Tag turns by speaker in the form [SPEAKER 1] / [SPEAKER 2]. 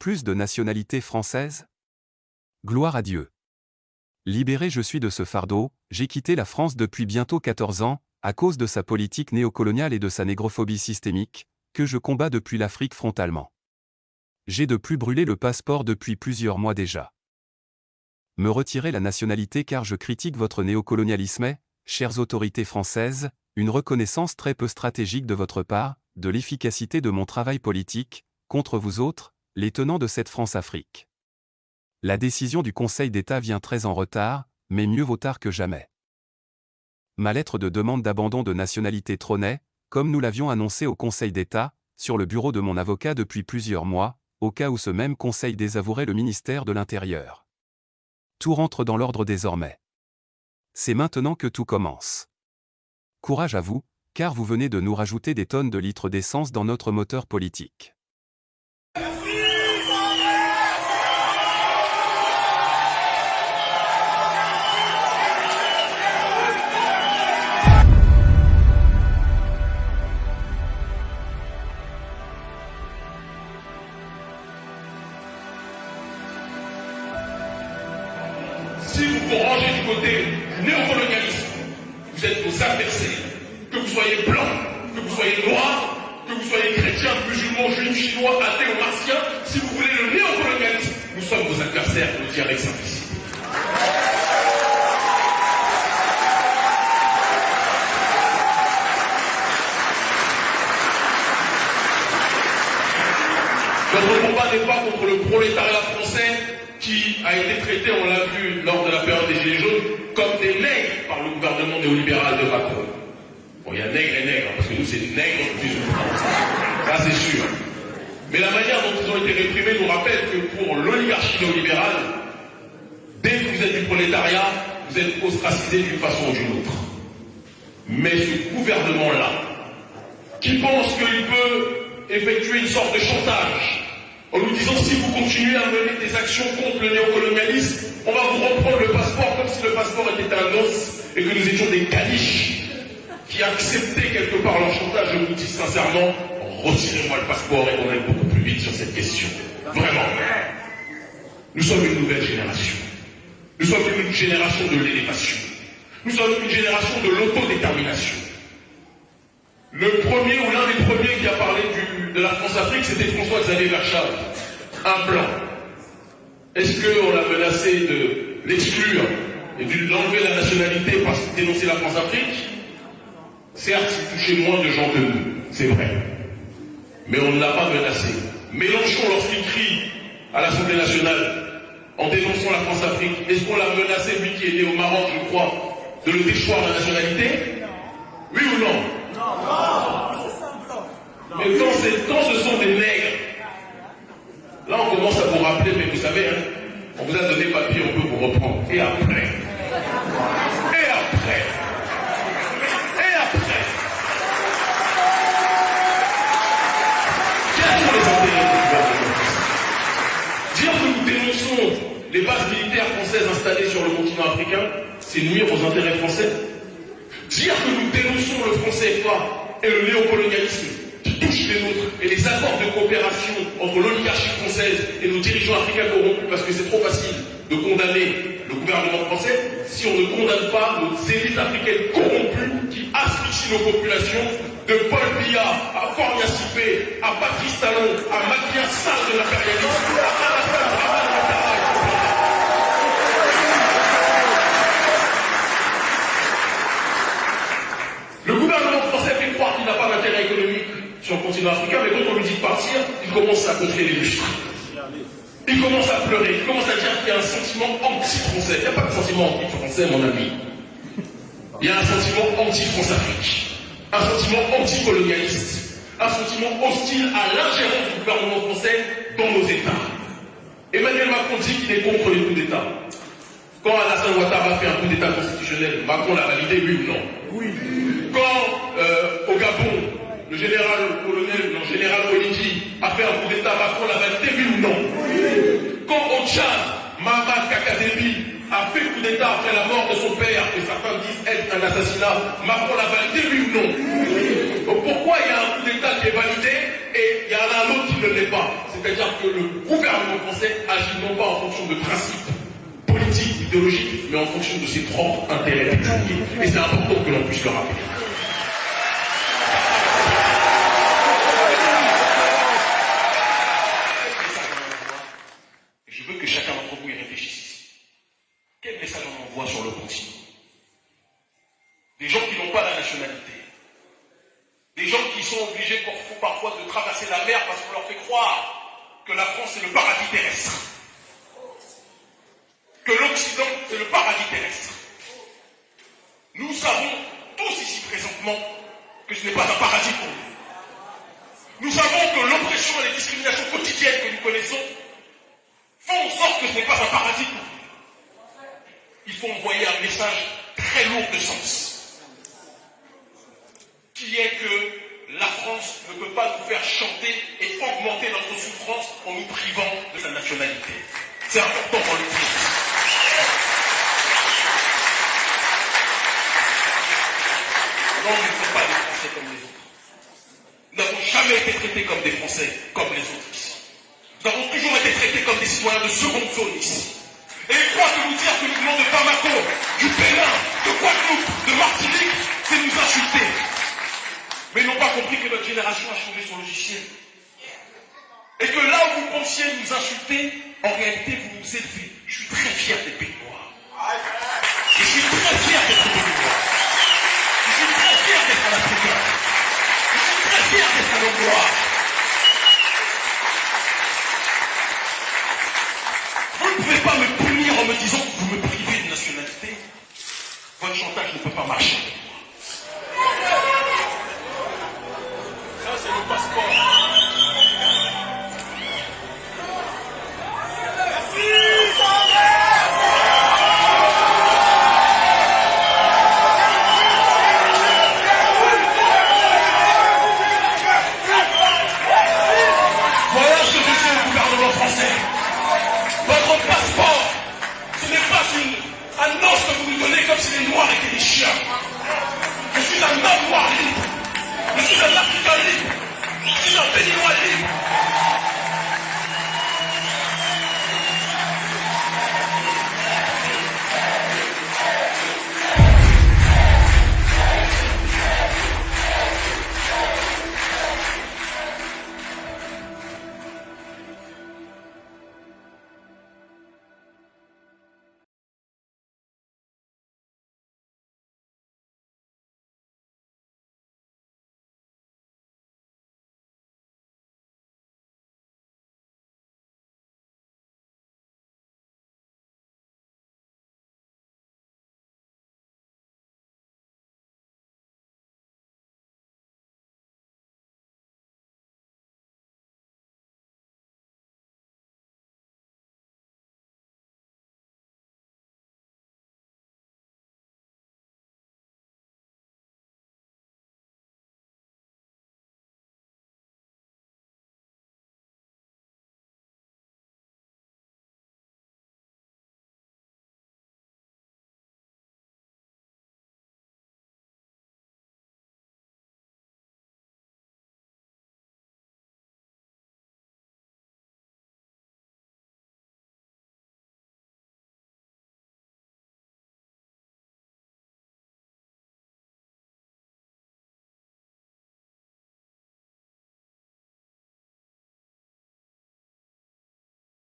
[SPEAKER 1] plus de nationalité française? Gloire à Dieu. Libéré je suis de ce fardeau, j'ai quitté la France depuis bientôt 14 ans, à cause de sa politique néocoloniale et de sa négrophobie systémique, que je combats depuis l'Afrique frontalement. J'ai de plus brûlé le passeport depuis plusieurs mois déjà. Me retirer la nationalité car je critique votre néocolonialisme est, chères autorités françaises, une reconnaissance très peu stratégique de votre part, de l'efficacité de mon travail politique, contre vous autres, les tenants de cette France-Afrique. La décision du Conseil d'État vient très en retard, mais mieux vaut tard que jamais. Ma lettre de demande d'abandon de nationalité trônait, comme nous l'avions annoncé au Conseil d'État, sur le bureau de mon avocat depuis plusieurs mois, au cas où ce même Conseil désavouerait le ministère de l'Intérieur. Tout rentre dans l'ordre désormais. C'est maintenant que tout commence. Courage à vous, car vous venez de nous rajouter des tonnes de litres d'essence dans notre moteur politique.
[SPEAKER 2] Si vous vous rangez du côté du néocolonialisme, vous êtes nos adversaires. Que vous soyez blanc, que vous soyez noir, que vous soyez chrétien, musulman, juif, chinois, athée ou martien, si vous voulez le néocolonialisme, nous sommes vos adversaires, je le dis avec simplicité. Notre combat n'est pas contre le prolétariat français qui a été traité, on l'a vu lors de la période des Gilets jaunes, comme des nègres par le gouvernement néolibéral de Macron. Bon, il y a nègres et nègres, parce que nous, c'est nègres plus ou ça, c'est sûr. Mais la manière dont ils ont été réprimés nous rappelle que pour l'oligarchie néolibérale, dès que vous êtes du prolétariat, vous êtes ostracisé d'une façon ou d'une autre. Mais ce gouvernement-là, qui pense qu'il peut effectuer une sorte de chantage, en nous disant si vous continuez à mener des actions contre le néocolonialisme, on va vous reprendre le passeport comme si le passeport était un os et que nous étions des caniches qui acceptaient quelque part leur chantage. Je vous dis sincèrement, retirez-moi le passeport et on aille beaucoup plus vite sur cette question. Vraiment. Nous sommes une nouvelle génération. Nous sommes une génération de l'élévation. Nous sommes une génération de l'autodétermination. Le premier ou l'un des premiers qui a parlé de la France-Afrique, c'était François-Xavier Verschav, un blanc. Est-ce qu'on l'a menacé de l'exclure et d'enlever la nationalité parce qu'il dénonçait la France-Afrique? Certes, il touchait moins de gens que nous, c'est vrai. Mais on ne l'a pas menacé. Mélenchon, lorsqu'il crie à l'Assemblée nationale en dénonçant la France-Afrique, est-ce qu'on l'a menacé, lui qui est né au Maroc, je crois, de le déchoir de la nationalité? Oui ou non? Mais quand ce sont des nègres, là on commence à vous rappeler, mais vous savez, hein, on vous a donné papier, on peut vous reprendre. Et après? Quels sont les intérêts du gouvernement? Dire que nous dénonçons les bases militaires françaises installées sur le continent africain, c'est nuire aux intérêts français. Dire que nous dénonçons le franc CFA et le néocolonialisme qui touche les nôtres et les accords de coopération entre l'oligarchie française et nos dirigeants africains corrompus, parce que c'est trop facile de condamner le gouvernement français si on ne condamne pas nos élites africaines corrompues qui asphyxient nos populations, de Paul Biya à Fornia Sipé, à Patrice Talon, à Makia Sall de l'impérialisme, à Alassane Dramane Ouattara. Le gouvernement français fait croire qu'il n'a pas d'intérêt économique sur le continent africain, mais quand on lui dit de partir, il commence à gonfler les lustres. Il commence à pleurer, il commence à dire qu'il y a un sentiment anti-français. Il n'y a pas de sentiment anti-français, mon ami. Il y a un sentiment anti-France-Afrique, un sentiment anti-colonialiste, un sentiment hostile à l'ingérence du gouvernement français dans nos États. Emmanuel Macron dit qu'il est contre les coups d'État. Quand Alassane Ouattara fait un coup d'État constitutionnel, Macron l'a validé, oui ou non? Oui. Quand au Gabon, le général Onidi a fait un coup d'État, Macron l'a validé, oui ou non? Oui. Quand au Tchad, Mahamat Kakadébi a fait coup d'État après la mort de son père, et certains disent être un assassinat, Macron l'a validé, oui ou non? Oui. Donc pourquoi il y a un coup d'État qui est validé et il y en a un autre qui ne l'est pas? C'est-à-dire que le gouvernement français agit non pas en fonction de principes politiques, idéologiques, mais en fonction de ses propres intérêts particuliers. Et c'est important que l'on puisse le rappeler. Et je veux que chacun d'entre vous y réfléchisse ici. Quel message on envoie sur le continent? Des gens qui n'ont pas la nationalité. Des gens qui sont obligés parfois de traverser la mer parce qu'on leur fait croire que la France est le paradis terrestre. Que l'Occident est le paradis terrestre. Nous savons tous ici présentement que ce n'est pas un paradis pour nous. Nous savons que l'oppression et les discriminations quotidiennes que nous connaissons font en sorte que ce n'est pas un paradis pour nous. Il faut envoyer un message très lourd de sens, qui est que la France ne peut pas nous faire chanter et augmenter notre souffrance en nous privant de sa nationalité. C'est important pour le dire. Non, nous ne sommes pas des Français comme les autres. Nous n'avons jamais été traités comme des Français comme les autres ici. Nous avons toujours été traités comme des citoyens de seconde zone ici. Et ils croient que nous dire que nous venons de Bamako, du Bénin, de Guadeloupe, de Martinique, c'est nous insulter. Mais ils n'ont pas compris que notre génération a changé son logiciel. Et que là où vous pensiez nous insulter, en réalité vous nous élevez. Je suis très fier des pays noirs. Je suis très fier d'être pays noir. Je suis très fier d'être un Africain. Je suis très fier d'être un homme noir. Vous ne pouvez pas me punir en me disant que vous me privez de nationalité. Votre chantage ne peut pas marcher. Ça, c'est le passeport. Votre passeport, ce n'est pas un os que vous nous donnez comme si les Noirs étaient